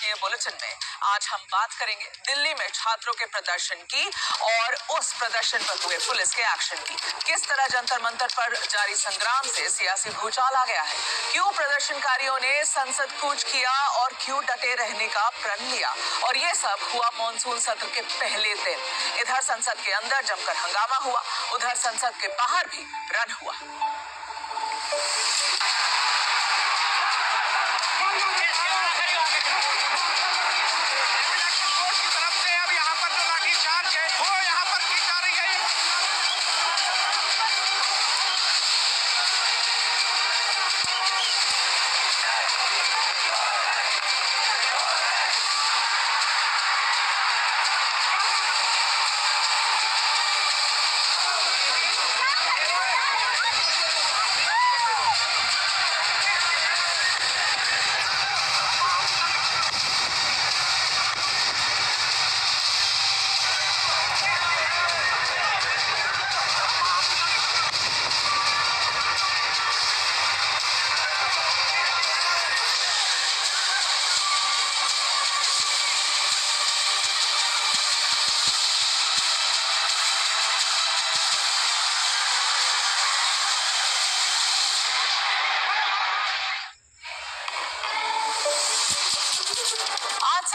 ये बुलेटिन में आज हम बात करेंगे दिल्ली में छात्रों के प्रदर्शन की और उस प्रदर्शन पर हुए पुलिस के एक्शन की। किस तरह जंतर मंतर पर जारी संग्राम से सियासी भूचाल आ गया है, क्यों प्रदर्शनकारियों ने संसद कूच किया और क्यों डटे रहने का प्रण लिया, और ये सब हुआ मॉनसून सत्र के पहले दिन। इधर संसद के अंदर जमकर हंगामा हुआ, उधर संसद के बाहर भी रन हुआ।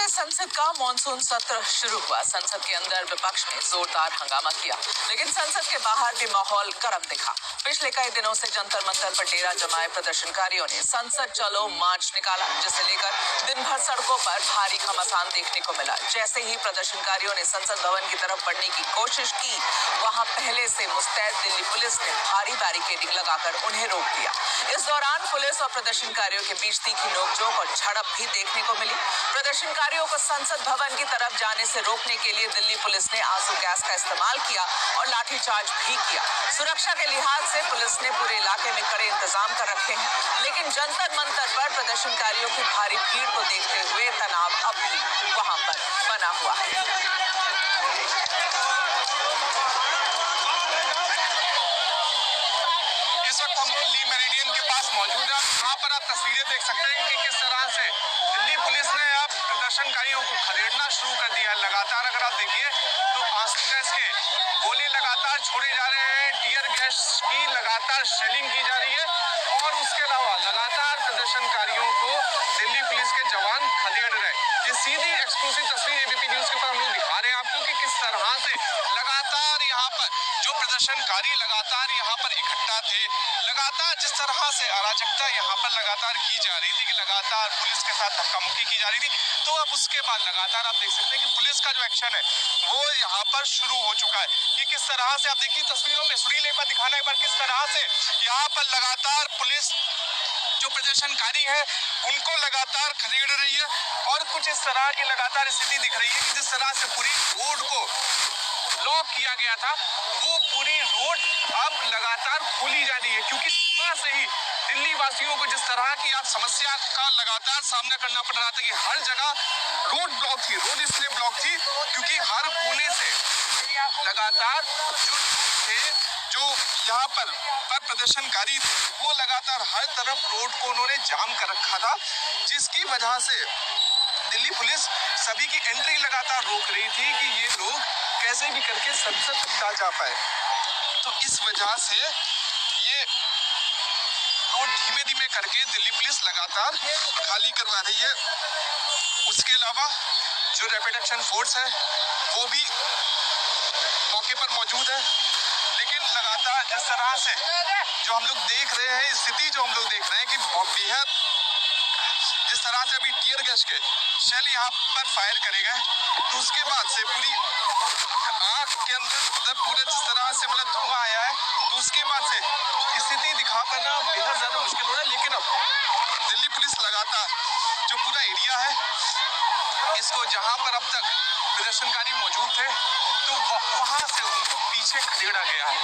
संसद का मॉनसून सत्र शुरू हुआ। संसद के अंदर विपक्ष ने जोरदार हंगामा किया, लेकिन संसद के बाहर भी माहौल गर्म दिखा। पिछले कई दिनों से जंतर मंतर पर डेरा जमाए प्रदर्शनकारियों ने संसद चलो मार्च निकाला, जिसे लेकर दिन भर सड़कों पर भारी घमासान देखने को मिला। जैसे ही प्रदर्शनकारियों ने संसद भवन की तरफ बढ़ने की कोशिश की, वहां पहले से मुस्तैद दिल्ली पुलिस ने भारी बैरिकेडिंग लगाकर उन्हें रोक दिया। इस दौरान पुलिस और प्रदर्शनकारियों के बीच तीखी नोकझोंक और झड़प भी देखने को मिली। प्रदर्शनकारियों को संसद भवन की तरफ जाने से रोकने के लिए दिल्ली पुलिस ने आंसू गैस का इस्तेमाल किया और लाठीचार्ज भी किया। सुरक्षा के लिहाज से पुलिस ने पूरे इलाके में कड़े इंतजाम कर रखे हैं, लेकिन जंतर मंतर पर प्रदर्शनकारियों की भारी भीड़ को देखते हुए तनाव अब भी वहां पर बना हुआ है। इस वक्त हम लोग ली मेरिडियन के पास मौजूद है। यहाँ पर आप तस्वीरें देख सकते हैं कि किस तरह से दिल्ली पुलिस ने अब प्रदर्शनकारियों को खदेड़ना शुरू कर दिया। लगातार अगर आप देखिए तो आंसू गैस के गोले लगातार छोड़े जा रहे हैं, टीयर गैस की लगातार शेलिंग की जा रही है और उसके अलावा लगातार प्रदर्शनकारियों को दिल्ली पुलिस के जवान खदेड़ रहे हैं। ये सीधी एक्सक्लूसिव तस्वीर एबीपी न्यूज के ऊपर हम लोग दिखा रहे हैं आपको कि किस तरह से लगातार यहाँ पर जो प्रदर्शनकारी लगातार यहाँ पर इकट्ठा थे, लगातार जिस तरह से अराजकता यहाँ पर लगातार की जा रही थी कि लगातार पुलिस के साथ धक्का मुक्की की जा रही थी, तो अब उसके बाद लगातार आप देख सकते हैं कि पुलिस का जो एक्शन है वो यहाँ पर शुरू हो चुका है। कि किस तरह से आप देखिए तस्वीरों में, सुनील एक बार दिखाना एक बार, किस तरह से यहाँ पर लगातार पुलिस जो प्रदर्शनकारी है उनको लगातार खदेड़ रही है और कुछ इस तरह की लगातार स्थिति दिख रही है कि जिस तरह से पूरी रोड को ब्लॉक किया गया था वो पूरी रोड अब लगातार खोली जा रही है, क्योंकि सुबह से ही दिल्ली वासियों को जिस तरह की आप समस्या का लगातार सामना करना पड़ रहा था कि हर जगह रोड ब्लॉक थी, रोड इसलिए ब्लॉक थी क्योंकि हर कोने से लगातार जो यहाँ पर प्रदर्शनकारी थे वो लगातार हर तरफ रोड को उन्होंने जाम कर रखा था, जिसकी वजह से दिल्ली पुलिस सभी की एंट्री लगातार रोक रही थी कि ये लोग कैसे भी करके संसद तक ना जा पाए। तो इस वजह से ये रोड धीमे धीमे करके दिल्ली पुलिस लगातार खाली करवा रही है। उसके अलावा जो रैपिड एक्शन फोर्स है वो भी मौके पर मौजूद है, लेकिन लगातार जिस तरह से जो हम लोग देख रहे हैं, स्थिति जो हम लोग देख रहे हैं कि बेहद जिस तरह से अभी टीयर गैस के शेल यहाँ पर फायर करे गए, तो उसके बाद से पूरी आग के अंदर पूरा जिस तरह से मतलब धुआं आया है, तो उसके बाद से स्थिति दिखा पाना बेहद ज्यादा मुश्किल हो रहा है। लेकिन अब दिल्ली पुलिस लगातार जो पूरा एरिया है इसको, जहां पर अब तक प्रदर्शनकारी मौजूद थे, तो वहां से उनको पीछे खदेड़ा गया है।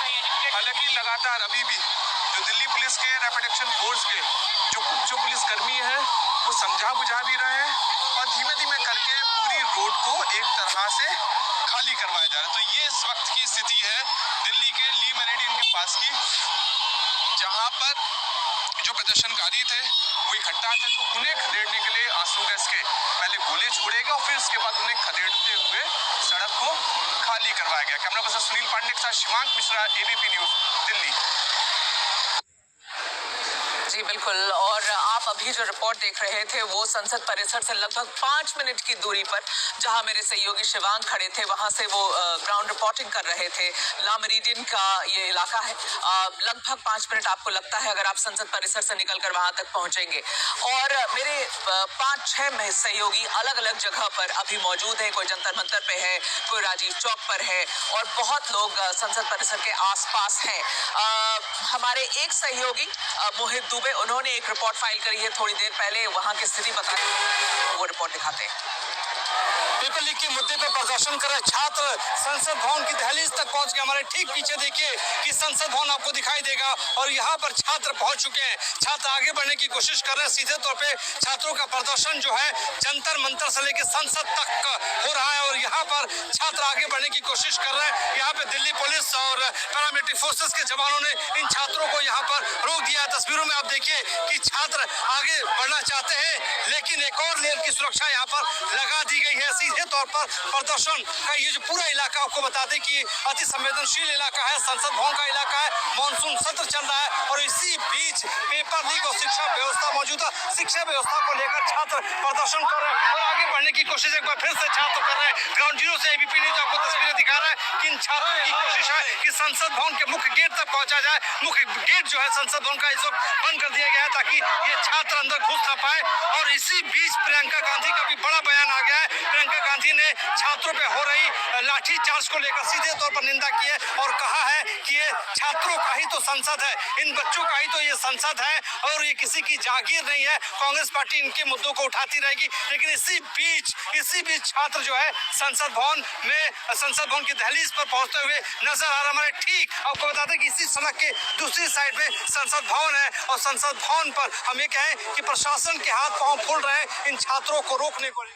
हालांकि लगातार अभी भी जो दिल्ली पुलिस के रैपिड एक्शन फोर्स के जो पुलिसकर्मी हैं वो समझा बुझा भी रहे हैं और धीमे धीमे करके पूरी रोड को एक तरह से खाली करवाया जा रहा है। तो ये इस वक्त की स्थिति है दिल्ली के ली मेरिडियन के पास की, जहां पर जो प्रदर्शनकारी थे वो इकट्ठा थे, तो उन्हें खदेड़ने के लिए आंसू गैस के पहले गोले बाद उन्हें खदेड़ते हुए सड़क को खाली करवाया गया। कैमरा पर्सन सुनील पांडे के साथ शिवांक मिश्रा, एबीपी न्यूज, दिल्ली। जी बिल्कुल, और आप अभी जो रिपोर्ट देख रहे थे वो संसद परिसर से लगभग 5 मिनट की दूरी पर जहां मेरे सहयोगी शिवांग खड़े थे वहां से वो ग्राउंड रिपोर्टिंग कर रहे थे। ला मेरिडियन का ये इलाका है, लगभग 5 मिनट आपको लगता है अगर आप संसद परिसर से निकलकर वहां तक पहुंचेंगे। और मेरे 5-6 सहयोगी अलग अलग जगह पर अभी मौजूद है, कोई जंतर मंतर पे है, कोई राजीव चौक पर है और बहुत लोग संसद परिसर के आसपास हैं। हमारे एक सहयोगी मोहित दुबे, उन्होंने एक रिपोर्ट फाइल करी है थोड़ी देर पहले, वहां की स्थिति बताई, वो रिपोर्ट दिखाते हैं। पेपर लीक के मुद्दे पर प्रदर्शन कर रहे छात्र संसद भवन की दहलीज तक पहुंच गए। हमारे ठीक पीछे देखिए कि संसद भवन आपको दिखाई देगा और यहाँ पर छात्र पहुंच चुके हैं। छात्र आगे बढ़ने की कोशिश कर रहे हैं। सीधे तौर पे छात्रों का प्रदर्शन जो है जंतर मंतर से लेकर संसद तक हो रहा है और यहाँ पर छात्र आगे बढ़ने की कोशिश कर रहे हैं। यहाँ पे दिल्ली पुलिस और पैरामिलिट्री फोर्सेस के जवानों ने इन छात्रों को यहाँ पर रोक दिया। तस्वीरों में आप देखिए कि छात्र आगे बढ़ना चाहते हैं लेकिन एक और लेयर की सुरक्षा यहाँ पर लगा दी गई है। सीधे तौर पर प्रदर्शन का ये जो पूरा इलाका, आपको बता दें कि अति संवेदनशील इलाका है, संसद भवन का इलाका है, मानसून सत्र चल रहा है और इसी बीच पेपर लीक और शिक्षा व्यवस्था मौजूदा शिक्षा व्यवस्था को लेकर छात्र प्रदर्शन कर रहे हैं और आगे बढ़ने की कोशिश एक बार फिर से छात्र कर रहे हैं। ग्राउंड जीरो से एबीपी न्यूज आपको तस्वीरें दिखा रहा है कि इन छात्रों की कोशिश है कि संसद भवन के मुख्य गेट तक पहुंचा जाए। मुख्य गेट जो है संसद भवन का इस वक्त बंद कर दिया गया है ताकि ये छात्र अंदर घुस ना पाए। और इसी बीच प्रियंका गांधी का भी बड़ा बयान आ गया है। प्रियंका गांधी ने छात्रों पे हो रही लाठीचार्ज को लेकर सीधे तौर पर निंदा की है और कहा है कि ये छात्रों का ही तो संसद है, इन बच्चों का ही तो ये संसद है और ये किसी की जागीर नहीं है। कांग्रेस पार्टी इनके मुद्दों को उठाती रहेगी लेकिन इसी बीच छात्र जो है संसद भवन की दहलीज पर पहुंचते हुए नजर आ रहा। हमारे ठीक आपको बता दें कि इसी सड़क के दूसरी साइड में संसद भवन है और संसद भवन पर हम ये कहें कि प्रशासन के हाथ पांव फूल रहे हैं इन छात्रों को रोकने को।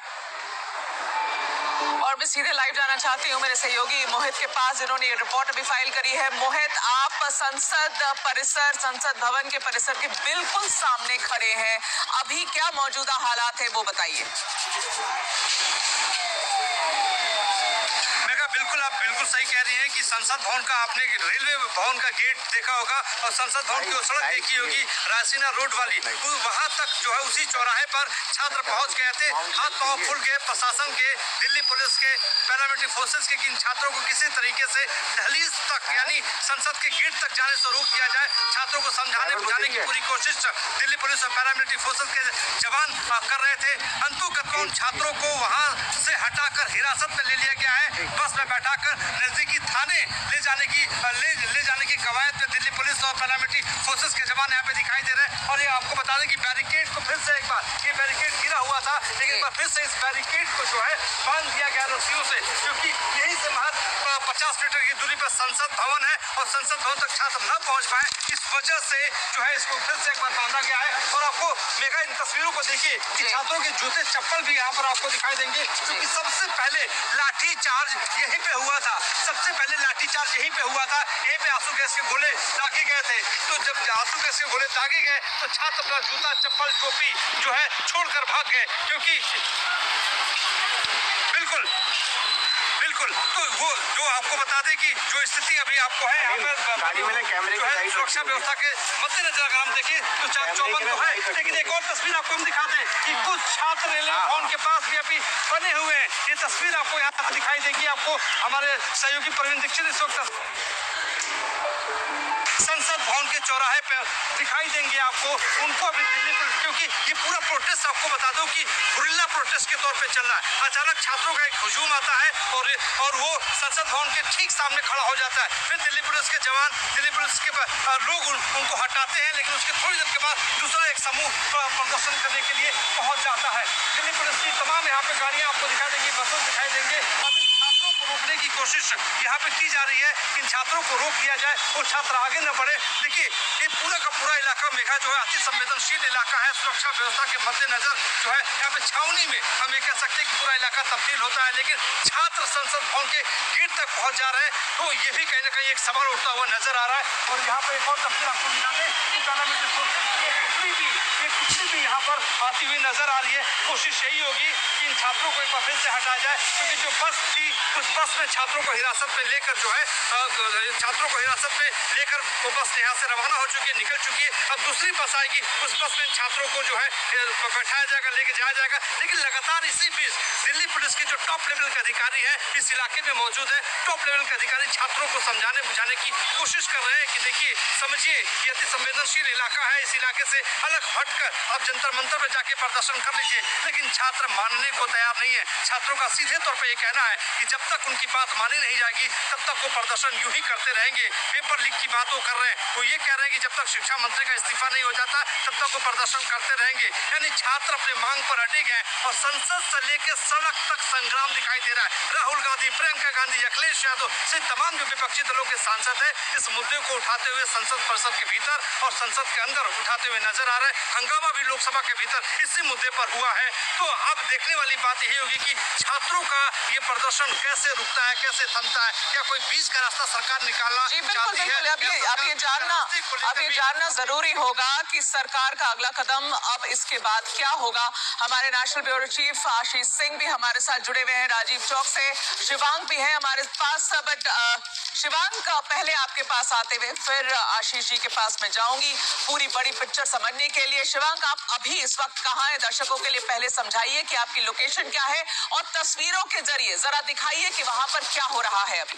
और मैं सीधे लाइव जाना चाहती हूँ मेरे सहयोगी मोहित के पास, जिन्होंने ये रिपोर्ट अभी फाइल करी है। मोहित, आप संसद भवन के परिसर के बिल्कुल सामने खड़े हैं, अभी क्या मौजूदा हालात है वो बताइए। बिल्कुल, आप बिल्कुल सही कह रही हैं कि संसद भवन का आपने रेलवे भवन का गेट देखा होगा और संसद भवन की सड़क देखी होगी रायसीना रोड वाली, वहां तक जो है उसी चौराहे पर छात्र पहुंच गए थे। हाथ पांव फूल गए प्रशासन के, दिल्ली पुलिस के, पैरामिलिट्री फोर्सेस के, इन छात्रों को किसी तरीके से दहलीज तक यानी संसद के गेट तक जाने से रोक दिया जाए। छात्रों को समझाने बुझाने की पूरी कोशिश दिल्ली पुलिस और पैरामिलिट्री फोर्सेस के जवान कर रहे थे। अंतुगत उन छात्रों को वहां से हटाकर हिरासत में ले लिया गया है। बस में बैठाकर नजदीकी थाने ले जाने की कवायद में दिल्ली पुलिस और पैरामिलिट्री फोर्सेस के जवान यहाँ पे दिखाई दे रहे हैं। और ये आपको बता दें कि बैरिकेड को फिर से एक बार, ये बैरिकेड गिरा हुआ था लेकिन एक बार फिर से इस बैरिकेड को जो है बांध दिया गया रस्सियों से, क्योंकि यही से महज 50 मीटर की दूरी पर संसद भवन है और संसद भवन तक छात्र न पहुंच पाए, इस वजह से जो है इसको फिर से एक बार बांधा गया है। और आपको मेघा इन तस्वीरों को देखिए कि छात्रों के जूते चप्पल भी यहाँ पर आपको दिखाई देंगे, क्योंकि सबसे पहले लाठीचार्ज यहीं पे हुआ था। यहीं पे आंसू गैस के गोले दागे गए थे। तो जब आंसू गैस के गोले दागे गए तो छात्र अपना जूता चप्पल टोपी जो है छोड़कर भाग गए, क्योंकि बिल्कुल तो वो जो आपको बता दें कि जो स्थिति अभी आपको है यहाँ पर जो है सुरक्षा व्यवस्था के मद्देनजर अगर हम देखें तो चौबंद तो है। लेकिन एक और तस्वीर आपको हम दिखाते हैं कि कुछ छात्र रेलवे भवन के पास भी अभी बने हुए हैं। ये तस्वीर आपको यहाँ पर दिखाई देगी। आपको हमारे सहयोगी प्रवीण दीक्षित इस वक्त संसद भवन के चौराहे पे दिखाई देंगे आपको, उनको अभी दिल्ली पुलिस, क्योंकि ये पूरा प्रोटेस्ट आपको बता दूं कि गुरिल्ला प्रोटेस्ट के तौर पे चल रहा है। अचानक छात्रों का एक हुजूम आता है और वो संसद भवन के ठीक सामने खड़ा हो जाता है। फिर दिल्ली पुलिस के जवान, दिल्ली पुलिस के लोग उनको हटाते हैं, लेकिन उसके थोड़ी देर के बाद दूसरा एक समूह प्रदर्शन करने के लिए पहुंच जाता है। दिल्ली पुलिस की तमाम यहाँ पे गाड़ियां आपको दिखाई देंगी, बसें दिखाई देंगे। अब इन छात्रों रोकने की कोशिश यहाँ पे की जा रही है। इन छात्रों को रोक लिया जाए, वो छात्र आगे न बढ़े। देखिए ये पूरा का पूरा इलाका मेघा जो है अति संवेदनशील इलाका है। सुरक्षा व्यवस्था के मद्देनजर जो है यहाँ पे छावनी में हम ये कह सकते हैं कि पूरा इलाका तब्दील होता है, लेकिन छात्र संसद भवन के गेट तक पहुंच जा रहे हैं, तो ये भी कहीं ना कहीं एक सवाल उठता हुआ नजर आ रहा है। और यहाँ पे एक और तस्वीर आपको मिला दें कि पैरामिलिट्री फोर्सेस भी यहाँ पर आती हुई नजर आ रही है। कोशिश यही होगी कि इन छात्रों को एक बार फिर से हटाया जाए, क्योंकि जो बस थी उस बस में छात्रों को हिरासत में लेकर जो है छात्रों को हिरासत में लेकर वो बस यहाँ से रवाना हो चुकी है, निकल चुकी है। अब दूसरी बस आएगी, उस बस में छात्रों को जो है बैठाया जाएगा, लेके जाया जाएगा। लेकिन लगातार इसी बीच दिल्ली पुलिस के जो टॉप लेवल के अधिकारी हैं इस इलाके में मौजूद है। टॉप लेवल के अधिकारी छात्रों को समझाने बुझाने की कोशिश कर रहे हैं कि देखिए समझिए ये अति संवेदनशील इलाका है, इस इलाके से अलग हटकर आप जंतर मंतर में जाके प्रदर्शन कर लीजिए। लेकिन छात्र मानने को तैयार नहीं है। छात्रों का सीधे तौर पर यह कहना है कि जब तक उनकी बात मानी नहीं जाएगी तब तक वो प्रदर्शन यूं ही करते रहेंगे। पेपर लीक की बात वो कर रहे हैं, वो ये कह रहे हैं कि जब तक शिक्षा मंत्री का इस्तीफा नहीं हो जाता तब तक वो प्रदर्शन करते रहेंगे। यानी छात्र अपने मांग पर अड़े गए और संसद से लेकर सड़क तक संग्राम दिखाई दे रहा है। राहुल गांधी, प्रियंका गांधी, अखिलेश यादव से तमाम जो विपक्षी दलों के सांसद है इस मुद्दे को उठाते हुए संसद परिसर के भीतर और संसद के अंदर उठाते हुए नजर आ रहे हैं। हंगामा भी लोकसभा के भीतर इसी मुद्दे पर हुआ है। तो अब देखने वाली बात यही होगी कि छात्रों का ये प्रदर्शन कैसे रुकता है, कैसे थमता है। क्या कोई बीच का रास्ता सरकार निकालना जी बिल्कुल बिल्कुल। अब ये जानना जरूरी होगा कि सरकार का अगला कदम अब इसके बाद क्या होगा। हमारे national bureau chief Ashish Singh भी हमारे साथ जुड़े हुए हैं राजीव चौक से। शिवांग भी है हमारे पास। बट शिवांग पहले आपके पास आते हुए फिर आशीष जी के पास मैं जाऊंगी पूरी बड़ी पिक्चर समझने के लिए। शिवांग आप अभी इस वक्त कहाँ है, दर्शकों के लिए पहले समझाइए कि आपकी लोकेशन क्या है और तस्वीरों के जरिए जरा दिखाइए कि वहां पर क्या हो रहा है अभी।